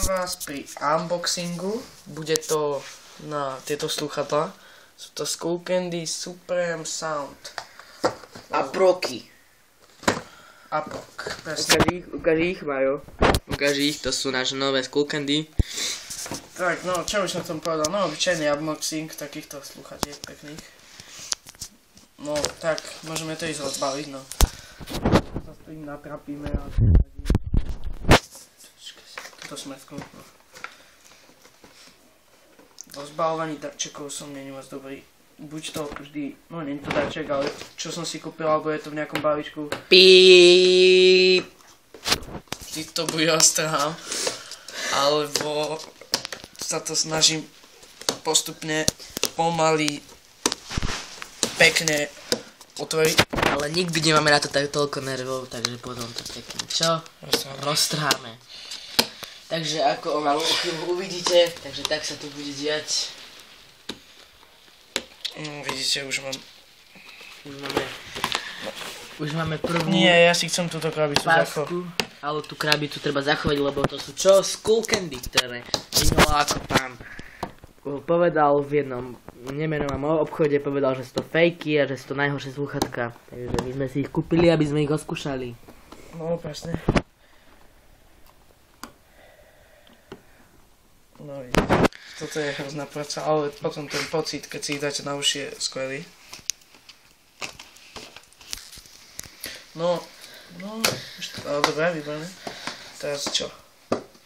vás pri unboxingu. Bude to na tieto slúchadlá. Sú to Skullcandy Supreme Sound. A Proky. A Prok, presne. Ukáž ich, Majo. Ukáž ich, to sú naše nové Skullcandy. Tak, no, čo by som tom povedal? No, obyčajný unboxing takýchto slúchadiek pekných. No, tak, môžeme to ísť rozbaviť, no. Sa s tým natrapíme a... Toto smrtku, no. Rozbalovaní darčekov som není moc dobrý. Buď to vždy, no nie je to darček, ale čo som si kúpil, alebo je to v nejakom balíčku. Píp. Vždy to bude ostrhám. Alebo sa to snažím postupne, pomaly, pekne otvoriť. Ale nikdy nemáme na to tak toľko nervov, takže potom to pekne, čo? Roztrháme. Takže ako o malú chvíľu uvidíte, takže tak sa to bude diať. No vidíte, Už máme prvú Nie, ja si chcem túto krabicu zachovať. pásku, ale tú krabicu treba zachovať, lebo to sú čo? Skullcandy, ktoré minulé ako pán povedal v jednom nemenovanom obchode, povedal, že sú to fejky a že sú to najhoršie slúchatka. Takže my sme si ich kúpili, aby sme ich oskúšali. No, presne. No vidíte, toto je hrozná práca, ale potom ten pocit, keď si ich dáte na uši, je skvelý. No, dobré, výborné. Teraz čo?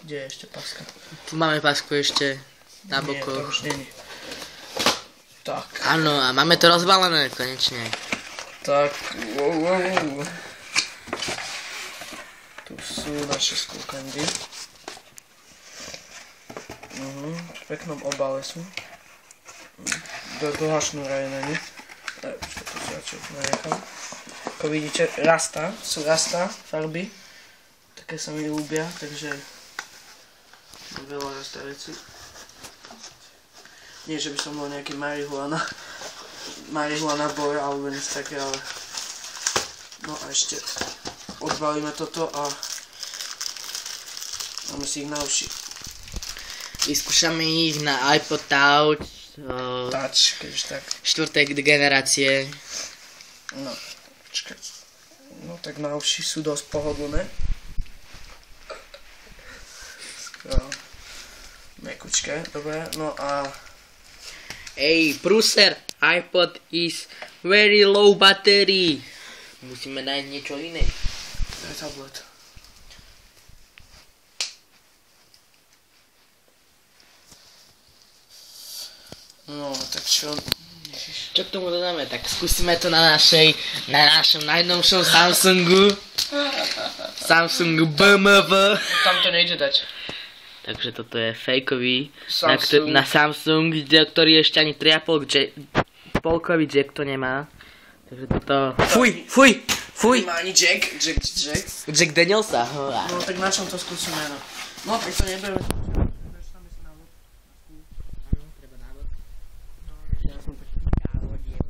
Kde je ešte paska? Tu máme pásku ešte na bokoch. Nie, to už není. Tak. Áno, a máme to rozbalené konečne. Tak, wow. Tu sú naše Skullcandy. V peknom obale sú. Dlhá šnúra je na nich. Počkaj, to si radšej nanechám. Ako vidíte, sú rasta farby. Také sa mi ľúbia, takže mám veľa rasta veci. Nie, že by som bol nejaký marihuana boy alebo niečo také, ale... No a ešte odbalíme toto a máme si ich na uši. Vyskúšame ich na iPod Touch. Touch, keďže tak. 4. generácie. No, počkaj. No tak na uši sú dosť pohodlné. Skoro. Mekučké, dobre. No a... Hey, Brucer, iPod is very low battery. Musíme nájsť niečo iné. To je tablet. No, tak čo? Čo k tomu dodáme? Tak skúsime to na našom najnovšom Samsungu. Samsung BMW. Tam to nejde dať. Takže toto je fejkový Samsung. na Samsung, ktorý ešte ani 3,5 polkový jack to nemá. Takže toto... Fuj! Nemá ani Jack. Jack Danielsa. No tak na čom to skúsime, no. No tak to nebudeme.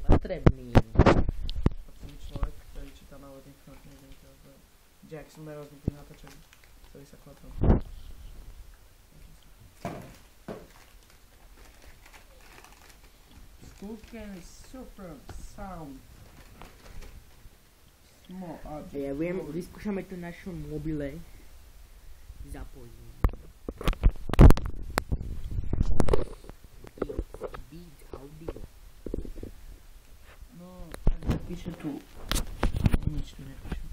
Potrebný. Som človek, ktorý číta návodník, neviem čo to je. Jack, som nerozbitý na to, ktorý sa klapol. Skullcandy Supreme Sound. Ja viem, vyskúšame to na našom mobile. Zapojím. Beat audio. No, píše tu. Nič tu nepíše.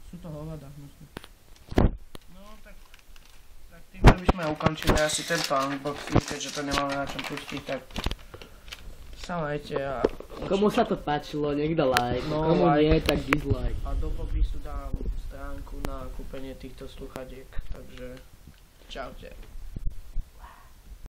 Sú to hovada, možno. No, tak týmto by sme ukončili asi tento unboxing, keďže to nemáme na čom pustiť, tak sa majte a... Komu sa to páčilo, nech dá like. No, komu like. nie, tak dislike. A do popisu dám stránku na kúpenie týchto sluchadiek, takže čaute.